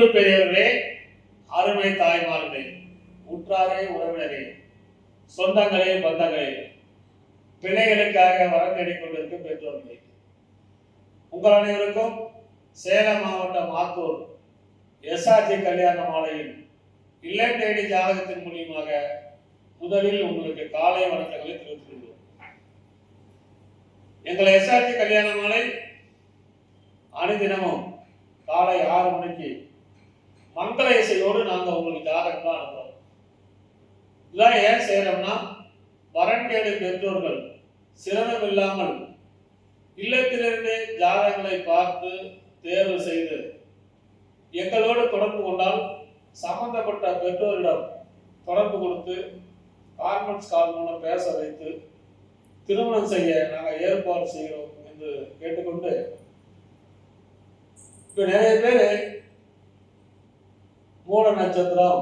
அன்பு பெரியவர்களே, அருமை தாய்மார்களே, உற்றாரே உறவினரே, சொந்தங்களே பந்தங்களே, பிள்ளைகளுக்காக வரம் தேடிக் கொண்டிருக்கும் பெற்றோர்களே, உங்கள் அனைவருக்கும் சேலம் மாவட்டம் ஆத்தூர் எஸ்ஆர்ஜி கல்யாண மாலையில் இல்லம் தேடி ஜாதகத்தின் மூலியமாக முதலில் உங்களுக்கு காலை வணக்கங்களை தெரிவித்துள்ளோம். எங்கள் எஸ்ஆர்ஜி கல்யாண மாலை அனுதினமும் காலை 6 மணிக்கு மங்கள இசையோடு நாங்கள் உங்களுக்கு ஜாதகம் தான் அனுப்புறோம். இதெல்லாம் ஏன் செய்யறோம்னா, வரன் தேடும் பெற்றோர்கள் சிரமம் இல்லாமல் இல்லத்திலிருந்து ஜாதகங்களை பார்த்து தேர்வு செய்து எங்களோடு தொடர்பு கொண்டால் சம்பந்தப்பட்ட பெற்றோரிடம் தொடர்பு கொடுத்து கான்ஃபரன்ஸ் கால் மூலம் பேச வைத்து திருமணம் செய்ய நாங்கள் ஏற்பாடு செய்கிறோம் என்று கேட்டுக்கொண்டு, இப்போ நிறைய பேர் மூல நட்சத்திரம்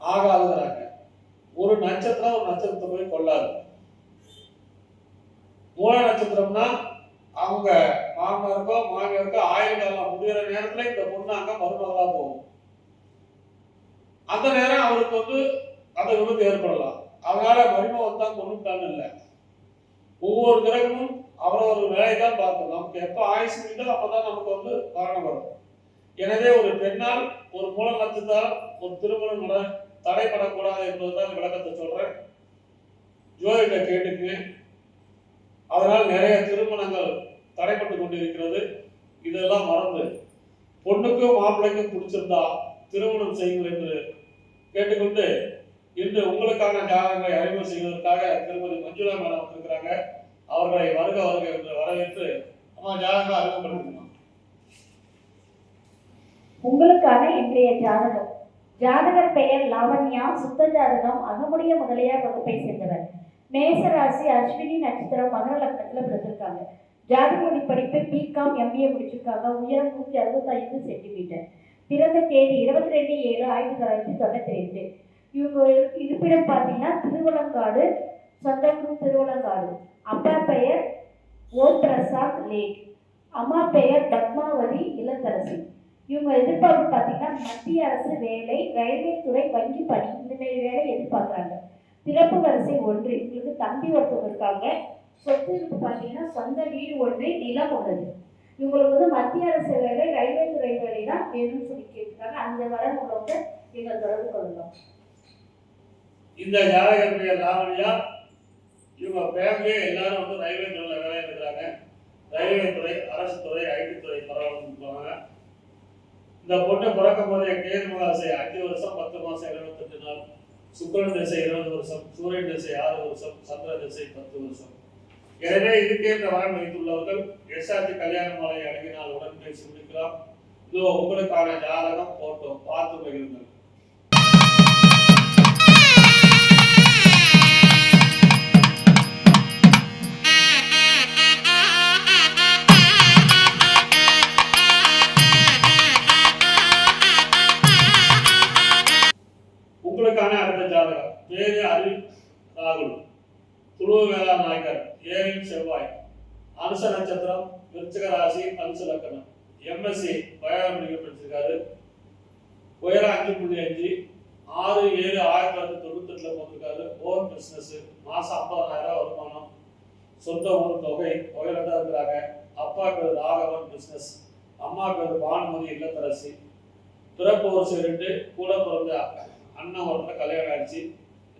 ஆகாதுங்கிறாங்க. ஒரு நட்சத்திரம் ஒரு நட்சத்திரத்தை போய் கொள்ளாது. மூல நட்சத்திரம்னா அவங்க மாமனாருக்கோ மாமியாருக்கோ ஆயுள் காலம் முடிகிற நேரத்துல இந்த பொண்ணு அங்க மருமகளா போகும். அந்த நேரம் அவருக்கு அந்த விபத்து ஏற்படலாம். அதனால மருமகன் தான் கொண்டுட்டான்னு இல்லை. ஒவ்வொரு கிரகமும் அவரவர் வேலையை தான் பார்க்கணும். நமக்கு எப்போ ஆயுசு மீட்டோ அப்பதான் நமக்கு மரணம் வரும். எனவே ஒரு பெண்ணால் ஒரு மூல நட்சத்திரம் ஒரு திருமணம் தடைப்படக்கூடாது என்பதுதான் விளக்கத்தை சொல்றேன். ஜோதிட கேட்டுக்கு அதனால் நிறைய திருமணங்கள் தடைப்பட்டு கொண்டிருக்கிறது. இதெல்லாம் மறந்து பொண்ணுக்கும் மாப்பிள்ளைக்கும் பிடிச்சிருந்தா திருமணம் செய்யுங்கள் என்று கேட்டுக்கொண்டு, இன்று உங்களுக்கான ஜாதகங்களை அறிமுகம் செய்வதற்காக திருமதி மஞ்சுளா மேடம் இருக்கிறாங்க. அவர்களை வருக வருக என்று வரவேற்று நம்ம ஜாதகம் அறிமுகப்படுத்தணும். உங்களுக்கான இன்றைய ஜாதகம். ஜாதகர் பெயர் லாவண்யா. சுத்த ஜாதகம் அகமுடைய முதலியார் வகுப்பை சேர்ந்தவர். மேசராசி அஸ்வினி நட்சத்திரம் மகர லக்னத்துல பிறந்திருக்காங்க. ஜாதகமொழி படிப்பு பிகாம் எம்பிஏ முடிச்சிருக்காங்க. உயரம் 165 சென்டிமீட்டர். பிறந்த தேதி 22/7/1992. இவங்க இருப்பிடம் பார்த்தீங்கன்னா திருவலங்காடு, சொந்தம் திருவலங்காடு. அப்பா பெயர் ஓ பிரசாத் லேக். அம்மா பெயர் பத்மாவதி இளந்தரசி. இவங்க எதிர்பார்ப்பு பார்த்தீங்கன்னா மத்திய அரசு வேலை, ரயில்வே துறை, வங்கி பணி இந்த மாதிரி வேலை எதிர்பார்க்குறாங்க. பிறப்பு வரிசை 1. இவங்களுக்கு தம்பி ஒருத்தவங்க இருக்காங்க. சொத்து இருக்கு பார்த்தீங்கன்னா சொந்த வீடு 1, நிலம் உள்ளது. இவங்களுக்கு மத்திய அரசு வேலை, ரயில்வே துறை வேலை தான் வேணும்னு சொல்லி கேட்டிருக்காங்க. அந்த வரன் உள்ளவங்க இவங்க தொடர்பு கொள்ளலாம். இந்த ஜாதகர் பெயர் லாவண்யா. இவங்க ஃபேமிலியே எல்லாரும் ரயில்வே துறையில் வேலை இருக்கிறாங்க. ரயில்வே துறை, அரசு துறை, ஐடி துறை பரவாயில்ல. இந்த பொண்ணு பிறக்கும் போதே கேது மகாசை 5 வருஷம் 10 மாசம் 78 நாள், சுக்கிரன் திசை 20 வருஷம், சூரியன் திசை 6 வருஷம், சந்திர திசை 10 வருஷம். எனவே இதுக்கேற்ற வரன் வைத்துள்ளவர்கள் எஸ்ஆர்ஜி கல்யாண மாலை அழகினால் உடன் பேசி முடிக்கலாம். இதோ உங்களுக்கான ஜாதகம் போட்டோம், பார்த்து பகிருங்கள். உங்களுக்கான அடுத்த ஜாதகம். பேரு அருள் ராகுல், துளுவ வேளாண் நாயக்கர், 7 செவ்வாய், அனுச நட்சத்திரம், விருச்சிக ராசி, அனுச லக்கணம். எம்எஸ்சி பயோமெடிக்கல் படிச்சிருக்காரு. உயரம் 5.5, 6/7/1998 போட்டிருக்காரு. ஓன் பிசினஸ், மாசம் 50,000 வருமானம், சொந்த ஊர் தொகை, உயரம் தான் இருக்கிறாங்க. அப்பா பேர் ராகவன் பிசினஸ், அம்மா பேர் பானுமதி இல்லத்தரசி. பிறப்பு வருஷம் 2, கூட பிறந்த அண்ணன் ஒருத்தர் கல்யாணம் ஆயிடுச்சு.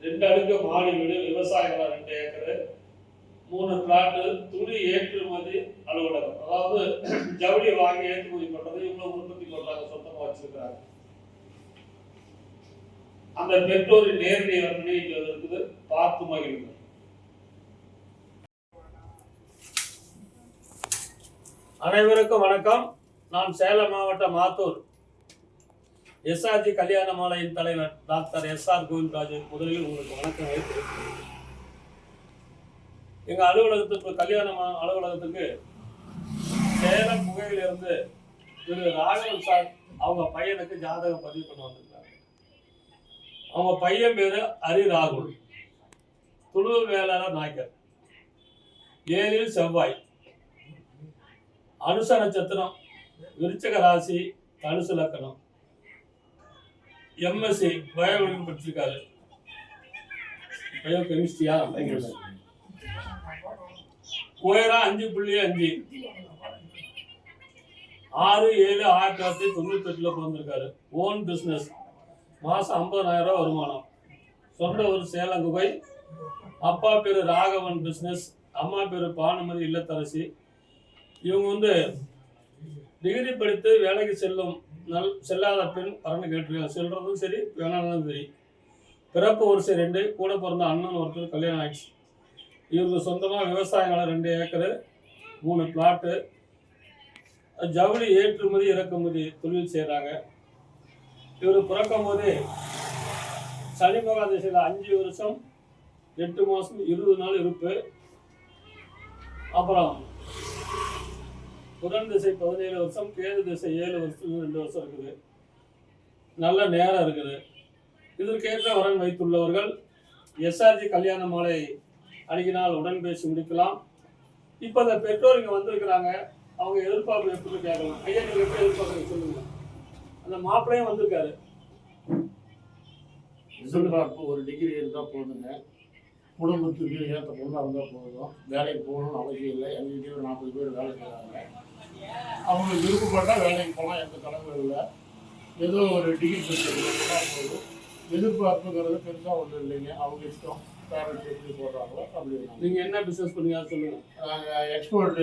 2 அடுக்கு மாடி வீடு, விவசாயம் 2 ஏக்கரு, 3 பிளாட்டு, துணி ஏற்றுமதி அலுவலகம். அதாவது ஜவுளி வாங்கி ஏற்றுமதி பண்றது இவங்க உற்பத்தி பண்றாங்க, சொந்தமா வச்சிருக்கிறாங்க. அந்த பெற்றோரின் நேரடி வர்ணனை இருக்குது, பார்த்து மகிழ்ந்து. அனைவருக்கும் வணக்கம். நான் சேலம் மாவட்டம் ஆத்தூர் எஸ்ஆர்ஜி கல்யாண மாலையின் தலைவர் டாக்டர் எஸ்ஆர் கோவிந்தராஜ். முதலில் உங்களுக்கு வணக்கம் வைத்திருக்கிறேன். எங்க அலுவலகத்துக்கு கல்யாண அலுவலகத்துக்கு சேலம் புகையிலிருந்து திரு ராகவன் சார் அவங்க பையனுக்கு ஜாதகம் பதிவு பண்ண வந்திருக்காங்க. அவங்க பையன் பேரு ஹரி ராகுல், துளுவ வேளாண் நாயக்கர், 7 செவ்வாய், அனுச நட்சத்திரம், விருச்சிக ராசி, தனுசு லக்கணம், எம்எஸ்சி பயோமெடிக்கல் படிச்சிருக்காரு. பயோ கெமிஸ்ட்ரியா? உயரம் 5.5, 6/7/1998 பிறந்திருக்காரு. ஓன் பிஸ்னஸ், மாதம் 50,000 வருமானம். சொந்த ஊர் சேலங்குகை. அப்பா பேர் ராகவன் பிஸ்னஸ், அம்மா பேர் பானுமதி இல்லத்தரசி. இவங்க டிகிரி படித்து வேலைக்கு செல்லாத பெண் வரன்னு கேட்டிருக்காங்க. செல்றதும் சரி வேணாலும் சரி. பிறப்பு வரிசை 2, கூட பிறந்த அண்ணன் ஒருத்தர் கல்யாணம் ஆயிடுச்சு. இவருக்கு சொந்தமாக விவசாய நிலம் 2 ஏக்கரு, 3 பிளாட்டு. ஜவுளி ஏற்றுமதி இறக்குமதி தொழில் செய்கிறாங்க. இவர் பிறக்கும் போதே சனி மகாதசையில் 5 வருஷம் 8 மாதம் 20 நாள் இருப்பு. அப்புறம் புதன் திசை 17 வருஷம், கேது திசை 7 வருஷம் 2 வருஷம் இருக்குது. நல்ல நேரம் இருக்குது. இதற்கேற்ற வரன் வைத்துள்ளவர்கள் எஸ்ஆர்ஜி கல்யாண மாலை அணுகினால் உடன் பேசி முடிக்கலாம். இப்போ அந்த பெற்றோர் இங்கே வந்திருக்கிறாங்க. அவங்க எதிர்பார்ப்பு எப்படி கேட்கலாம். ஐயா நீங்கள் எப்படி எதிர்பார்க்குறீங்க சொல்லுங்க. அந்த மாப்பிள்ளையும் வந்திருக்காரு. எதிர்பார்ப்பு ஒரு டிகிரி இருந்தால் போதுங்க. குடும்பத்துக்கு ஏற்ற பொண்ணாக இருந்தால் போதும். வேலைக்கு போகணும்னு அவசியம் இல்லை. எங்கள் வீட்டில் ஒரு 40 பேர் வேலை செய்கிறாங்க. அவங்க விருப்பப்பட்டால் வேலைக்கு போனால் எந்த தலைமுறை இல்லை. ஏதோ ஒரு டிகிரி போனால் போதும். எதிர்பார்ப்புங்கிறது பெருசாக ஒன்றும் இல்லைங்க. அவங்க இஷ்டம். பேரண்ட்ஸ் எப்படி போடுறாங்களோ அப்படி. நீங்கள் என்ன பிஸ்னஸ் பண்ணீங்க சொல்லுங்கள். நாங்கள் எக்ஸ்போர்ட்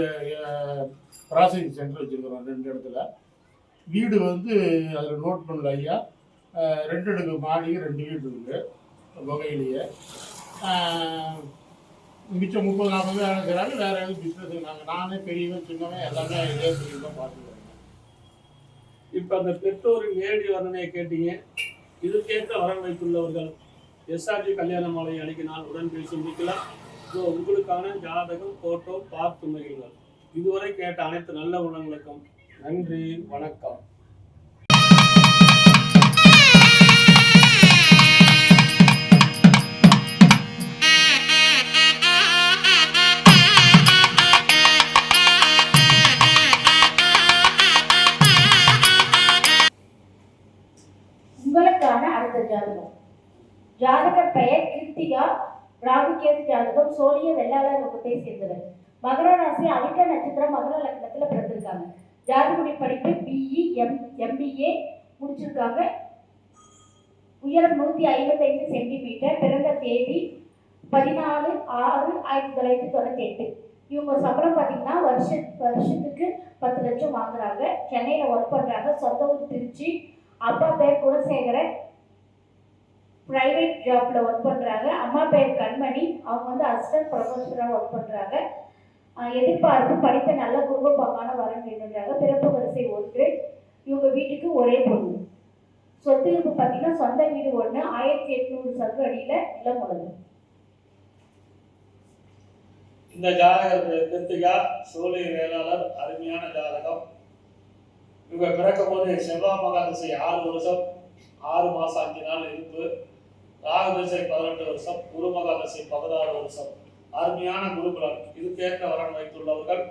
ப்ராசஸிங் சென்டர் வச்சுருக்கிறோம் 2 இடத்துல. வீடு அதில் நோட் பண்ணல ஐயா. 2 அடுக்கு மாடி 2 வீடு இருக்குது வகையிலேயே. மிச்சம் 30-40 வேலை செய்கிறாங்க. வேறு எதுவும் பிஸ்னஸ் நானே பெரியவன் சின்னவன் எல்லாமே இதே தொழில் தான் பார்த்துக்கிறேன். இப்போ அந்த பெற்றோரின் நேரடி வர்ணனையை கேட்டீங்க. இதுக்கேற்ற வரன் வைத்துள்ளவர்கள் எஸ்ஆர்ஜி கல்யாண மாலை அணுகினால் உடன் பேசி முடிக்கலாம். உங்களுக்கான ஜாதகம் போட்டோ பார்த்து மகிழ்கள். இதுவரை கேட்ட அனைத்து நல்ல உள்ளங்களுக்கும் நன்றி, வணக்கம். உங்களுக்கான அடுத்த ஜாதகம். ஜாதகர் பெயர் கீர்த்திகா. ராகுகேது ஜாதகம். சோழிய வெள்ளாளர் வகுப்பை சேர்ந்தவர். மகர ராசி, அவிட்ட நட்சத்திரம், மகர லக்னத்துல பிறந்திருக்காங்க. ஜாதகுடி படிப்பு பிஇ எம்பிஏ முடிச்சிருக்காங்க. உயரம் 155 சென்டிமீட்டர். பிறந்த தேதி 14/6/1998. இவங்க சம்பளம் பார்த்தீங்கன்னா வருஷத்துக்கு 10 லட்சம் வாங்குறாங்க. சென்னையில் ஒர்க் பண்ணுறாங்க. சொந்த ஊர் திருச்சி. அப்பா பேர் குலசேகரன், பிரைவேட் ஜாப்ல ஒர்க் பண்ணுறாங்க. அம்மா பேர் கண்மணி, அவங்க அசிஸ்டன்ட் ப்ரொஃபஸராக ஒர்க் பண்ணுறாங்க. எதிர்பார்ப்பு படித்த நல்ல குடும்ப பங்கான வரன் வேணுன்றாங்க. பிறப்பு வரிசை 1. இவங்க வீட்டுக்கு ஒரே பொண்ணு. சொத்து இருப்பு பார்த்தீங்கன்னா சொந்த வீடு 1, 1800 சதுர அடியில் நிலம் உள்ளது. இந்த ஜாதகர் கிருத்திகா, சோழி வேளாளர். அருமையான ஜாதகம். இவங்க பிறக்கும் போது செவ்வாய் மகாதசை 6 வருஷம் 6 மாதம் 5 நாள் இருப்பு. ராகு திசை 18 வருஷம், குரு மகாதசை 16 வருஷம். அருமையான குருகுலம். இதுக்கேற்ற வரன் வைத்துள்ளவர்கள்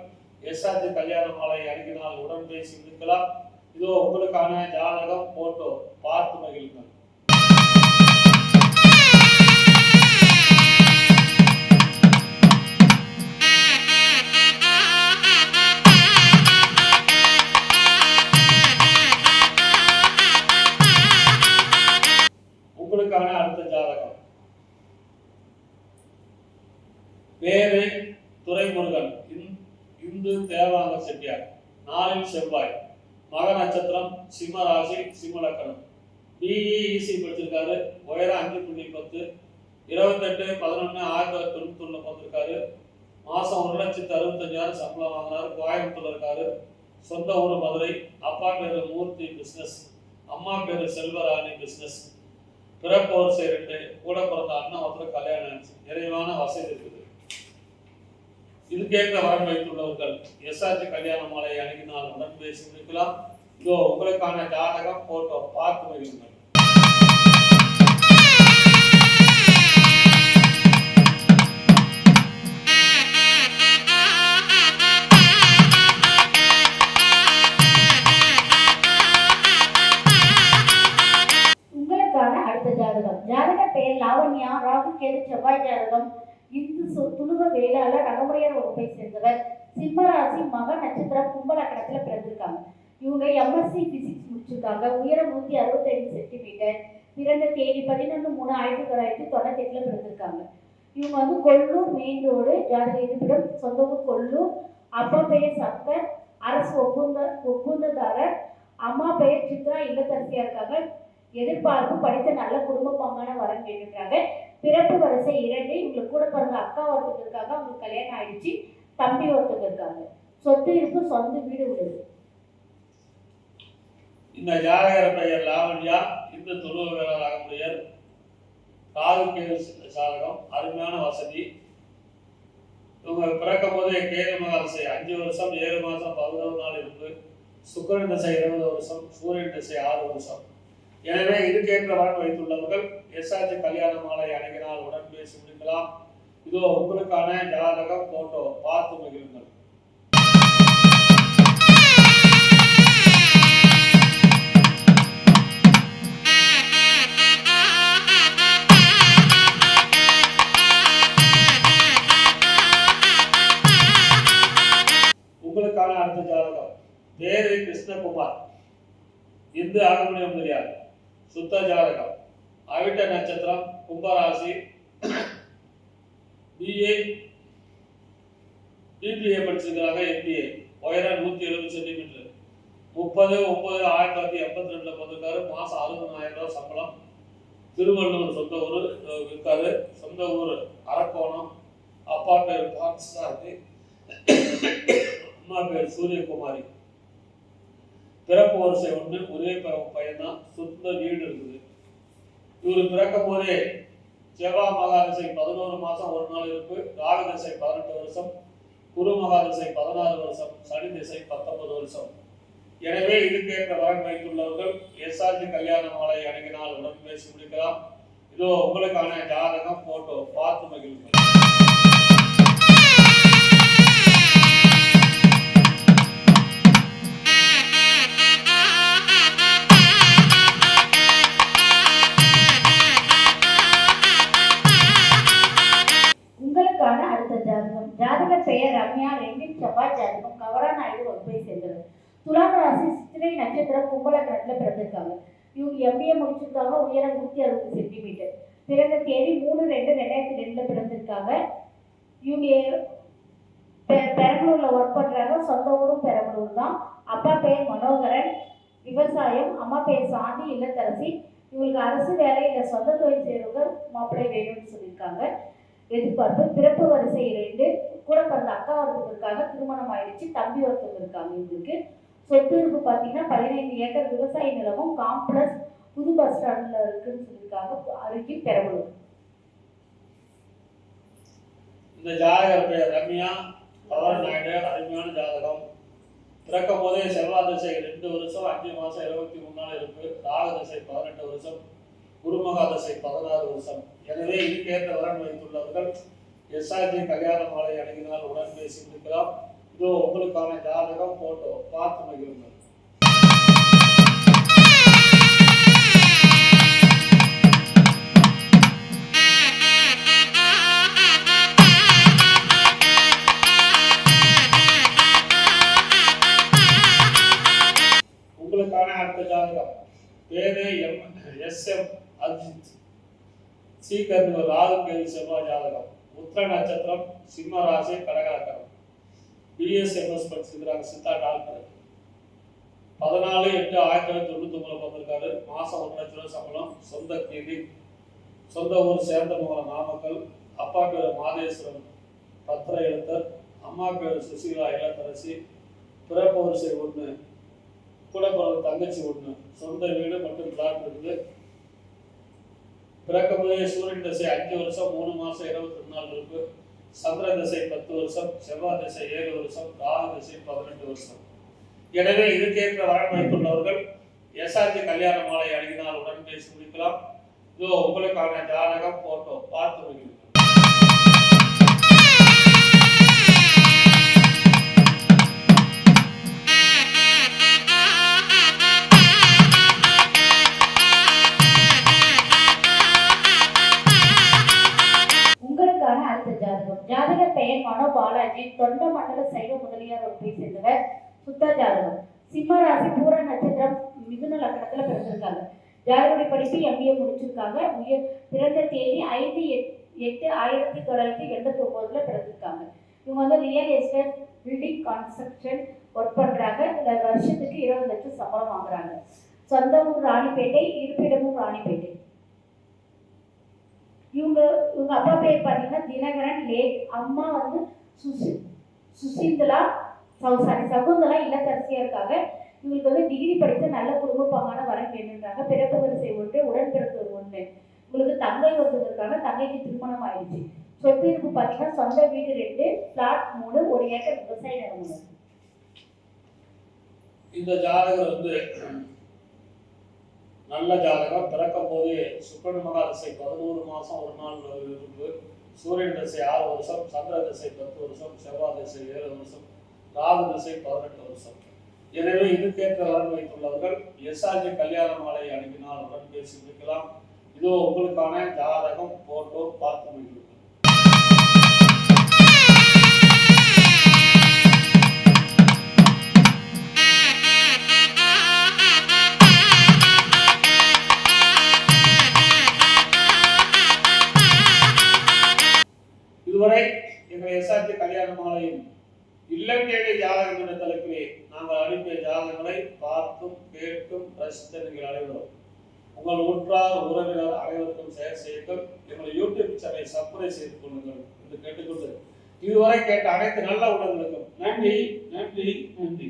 எஸ்ஆர்ஜி கல்யாண மாலை அணுகினால் உடன் பேசி முடிக்கலாம். இதோ உங்களுக்கான ஜாதகம் போட்டோ பார்த்து மகிழ்கள். உங்களுக்கான அடுத்த ஜாதகம். பேரு துரைமுருகன், இந்து தேவாங்க செட்டியார். நாளில் செவ்வாய். மக நட்சத்திரம், சிம்ம ராசி, சிம்ம லக்கணம். பிஇசி படிச்சிருக்காரு. உயரம் 5.10, 28/11/1991 பிறந்திருக்காரு. மாதம் 1,65,000 சம்பளம் வாங்கினாரு. கோயம்புத்தூர்ல இருக்காரு. சொந்த ஊர் மதுரை. அப்பா பேரு மூர்த்தி பிஸ்னஸ், அம்மா பேரு செல்வராணி பிஸ்னஸ். பிறப்பு வரிசை 2, கூட பிறந்த அண்ணன் ஒருத்தர் கல்யாணம் ஆச்சு. நிறைவான வசதி இருக்குது. இதுக்கேற்ற வரன் வைத்துள்ளவர்கள் எஸ்ஆர்ஜி கல்யாண மாலை அணுகினால் உடன் பேசி முடிக்கலாம். இதோ உங்களுக்கான ஜாதகம் போட்டோ பார்த்து வருங்கள். லாவண்யா ராகு கேது செவ்வாய் ஜாதகம் இந்து துளுவ வேளாளர் அகமுடையார் வகுப்பை சேர்ந்தவர். சிம்ம ராசி மக நட்சத்திரம் கும்ப லக்னத்துல பிறந்திருக்காங்க. இவங்க எம்எஸ்சி பிசிக்ஸ் முடிச்சிருக்காங்க. உயரம் 165 சென்டிமீட்டர். பிறந்த தேதி 11/3/1998 பிறந்திருக்காங்க. இவங்க கொல்லூர் மெயின் ரோடு, ஜாதக இருப்பிடம் சொந்த ஊர் கொல்லூர். அப்பா பெயர் சங்கர், அரசு ஒப்பந்ததாரர். அம்மா பெயர் சித்ரா, இல்லத்தரசியா இருக்காங்க. எதிர்பார்ப்பு படித்த நல்ல குடும்ப பங்கான வரன் கேட்டுருக்காங்க. பிறப்பு வரிசை 2. இவங்களுக்கு கூட பிறந்த அக்கா ஒருத்தர் இருக்காங்க, அவங்களுக்கு கல்யாணம் ஆயிடுச்சு. தம்பி ஒருத்தர் இருக்காங்க. சொத்து இருப்பு, சொந்த வீடு உள்ளது. இந்த ஜாதகர் பெயர் லாவண்யா, இந்து துருவ வேளாளர் அகமுடையார், ராகு கேது ஜாதகம், அருமையான வசதி. இவங்க பிறக்கும் போதே கேது மகாதசை 5 வருஷம் 7 மாதம் 11 நாள் இருப்பு. சுக்கிரன் திசை 20 வருஷம், சூரியன் திசை 6 வருஷம். எனவே இதுக்கேற்ற வரன் வைத்துள்ளவர்கள் எஸ்ஆர்ஜி கல்யாண மாலை அணுகினால் உடன் பேசி முடிக்கலாம். இதோ உங்களுக்கான ஜாதகம் போட்டோ பார்த்து மகிழுங்கள். உங்களுக்கான அடுத்த ஜாதகம் பேரு கிருஷ்ணகுமார், இந்து ஆகமுடைய முதலியார், சுத்த ஜாதகம், அவிட்ட நட்சத்திரம், கும்பராசி, பிபிஏ படிச்சிருக்கிறாங்க. எம்பிஏ, உயரம் 170 சென்டிமீட்டர். 30/9/1982 பிறந்திருக்காரு. மாசம் 60,000 ரூபாய் சம்பளம். திருவள்ளூர் சொந்த ஊர் இருக்காரு. சொந்த ஊர் அரக்கோணம். அப்பா பேர் பாக்ஸ்டார்க்கு, அம்மா பேர் சூரியகுமாரி. பிறப்பு வரிசை 1. ஒரே பையன் தான். சொந்த வீடு இருக்குது. இவர் பிறக்கும் போதே செவ்வாய் மகாதசை 11 மாசம் 1 நாள் இருப்பு. ராகு திசை 18 வருஷம், குரு மகாதசை 16 வருஷம், சனி திசை 19 வருஷம். எனவே இதுக்கேற்ற வரன் வைத்துள்ளவர்கள் எஸ்ஆர்ஜி கல்யாண மாலை அணுகினால் உடன் பேசி முடிக்கலாம். இதோ உங்களுக்கான ஜாதகம் போட்டோ பார்த்து மகிழ்வுகள். ஜாதகர் பெயர் ரம்யா, 2 செவ்வாய் ஜாதகம், கவராநாயுடு வகுப்பை சேர்ந்தவர். துலாம் ராசி சித்திரை நட்சத்திரம், கும்ப லக்னத்துல பிறந்திருக்காங்க. இவங்க எம்பிஏ முடிச்சிருக்காங்க. உயரம் 160 சென்டிமீட்டர். பிறந்த தேதி 3/2/2002 பிறந்திருக்காங்க. இவங்க பெரம்பலூர்ல ஒர்க் பண்றாங்க. சொந்த ஊரும் பெரம்பலூர் தான். அப்பா பெயர் மனோகரன், விவசாயம். அம்மா பெயர் சாந்தி, இல்லத்தரசி. இவங்களுக்கு அரசு வேலை இல்லை சொந்த தொழில் செய்யறவங்க மாப்பிள்ளை வேணும்னு சொல்லியிருக்காங்க. எதிர்பார்ப்பு பிறப்பு வரிசை 2. கூட பிறந்த அக்கா ஒருத்தர் இருக்காங்க. திருமணம் ஆயிடுச்சு. தம்பி ஒருத்தர் இருக்காங்க. இவங்களுக்கு சொத்து இருப்பு பார்த்தீங்கன்னா 15 ஏக்கர் விவசாய நிலமும் காம்ப்ளெக்ஸ் புது பஸ் ஸ்டாண்ட்ல இருக்குன்னு சொல்லியிருக்காங்க. அருகில் பெரம்பலூர். இந்த ஜாதகர் பெயர் ரம்யா, கவராநாயுடு, அருமையான ஜாதகம். பிறக்கும் போதே செவ்வாய் திசை 2 வருஷம் 5 மாசம் 23 நாள் இருப்பு. ராகு திசை 18 வருஷம், குருமகா திசை 16 வருஷம். எனவே இதுக்கேற்ற வரன் வைத்துள்ளவர்கள் எஸ்ஆர்ஜி கல்யாண மாலை அணுகினால் உடன் பேசி முடிக்கலாம். இதோ உங்களுக்கான ஜாதகம் போட்டோ பார்த்து மகிழுங்கள். உங்களுக்கான அடுத்த ஜாதகம் பேரு SM அஜித், சீக்கிரம் ராகு கேது செவ்வாய் ஜாதகம். உத்திர நட்சத்திரம், சிம்ம ராசி, கடகலக்கணம். BSMS படிச்சிருக்கிறாங்க. சித்தா டாக்டர். 14/8/1999 பிறந்திருக்காரு. மாசம் 1 லட்ச ரூபாய் சம்பளம். சொந்த கிளினிக். சொந்த ஊர் சேர்ந்தமங்கலம், நாமக்கல். அப்பா பேர் மாதேஸ்வரன், பத்திர எழுத்தர். அம்மா பேர் சுசீலா, இல்லத்தரசி. பிறப்பு வரிசை 1. கூட பிறந்த தங்கச்சி 1. சொந்த வீடு மற்றும் பிளாட் இருக்குது. பிறக்கும் போதே சூரியன் திசை 5 வருஷம் 3 மாசம் 22 நாள் இருப்பு. சந்திர திசை 10 வருஷம், செவ்வாய் திசை 7 வருஷம், ராகு திசை 18 வருஷம். எனவே இதுக்கேற்ற வரன் வைத்துள்ளவர்கள் எஸ்ஆர்ஜி கல்யாண மாலை அணுகினால் உடன் பேசி முடிக்கலாம். இதோ உங்களுக்கான ஜாதகம் போட்டோ பார்த்து மகிழுங்கள். பாலாஜி தொண்ட மண்டல சைவ முதலியார் வகுப்பை சேர்ந்தவர். சுத்த ஜாதகம். சிம்ம ராசி, பூர நட்சத்திரம், மிதுன லக்னத்துல பிறந்திருக்காங்க. ஜாதகப்படி படிப்பு MBA முடிச்சிருக்காங்க. பிறந்த தேதி 5/8/1989 பிறந்திருக்காங்க. இவங்க வந்து real estate, building construction work பண்றாங்க. வருஷத்துக்கு 20 லட்சம் சம்பளம் வாங்குறாங்க. சொந்த ஊர் ராணிப்பேட்டை, இருப்பிடமும் ராணிப்பேட்டை. இவங்க அப்பா பேர் பார்த்தீங்கன்னா தினகரன் லேட். அம்மா வந்து சகுந்தலா இல்லத்தரசியா இருக்காங்க. இவங்களுக்கு வந்து டிகிரி படித்த நல்ல குடும்ப பாங்கான வரன் வேணுன்றாங்க. பிறப்பு வரிசை ஒன்று, உடன் பிறந்தவர் ஒன்று. உங்களுக்கு தங்கை ஒருத்தர் இருக்காங்க. தங்கைக்கு திருமணம் ஆயிடுச்சு. சொத்து இருப்பு பார்த்தீங்கன்னா சொந்த வீடு 2, பிளாட் 3, 1 ஏக்கர் விவசாய நிலம் 3. இந்த ஜாதகம் வந்து நல்ல ஜாதகம். பிறக்கும் போது சுக்கிரன் மகா திசை 11 மாசம் 1 நாள் இருப்பு, சூரியன் திசை 6 வருஷம், சந்திர திசை 10 வருஷம், செவ்வாய் திசை 7 வருஷம், ராகு திசை 18 வருஷம். எனவே இதுக்கேற்ற வரன் வைத்துள்ளவர்கள் எஸ்ஆர்ஜி கல்யாண மாலை அனுப்பினால் உடன் பேசியிருக்கலாம். இதோ உங்களுக்கான ஜாதகம் போட்டோ பார்த்து முடியும். இதுவரை எங்கள் எஸ்ஆர்டி கல்யாண மாலையும் இல்லம் தேடி ஜாதகம் என்ற தலைப்பிலே நாங்கள் அனுப்பிய ஜாதகங்களை பார்த்தும் கேட்டும் ரசித்த நீங்கள் அனைவரும் உங்கள் உற்றார் உறவினர் அனைவருக்கும் ஷேர் செய்யுங்கள். எங்கள் யூடியூப் சேனலை சப்ஸ்கிரைப் செய்து கொள்ளுங்கள் என்று கேட்டுக்கொண்டு இதுவரை கேட்ட அனைத்து நல்ல உள்ளங்களுக்கும் நன்றி நன்றி நன்றி.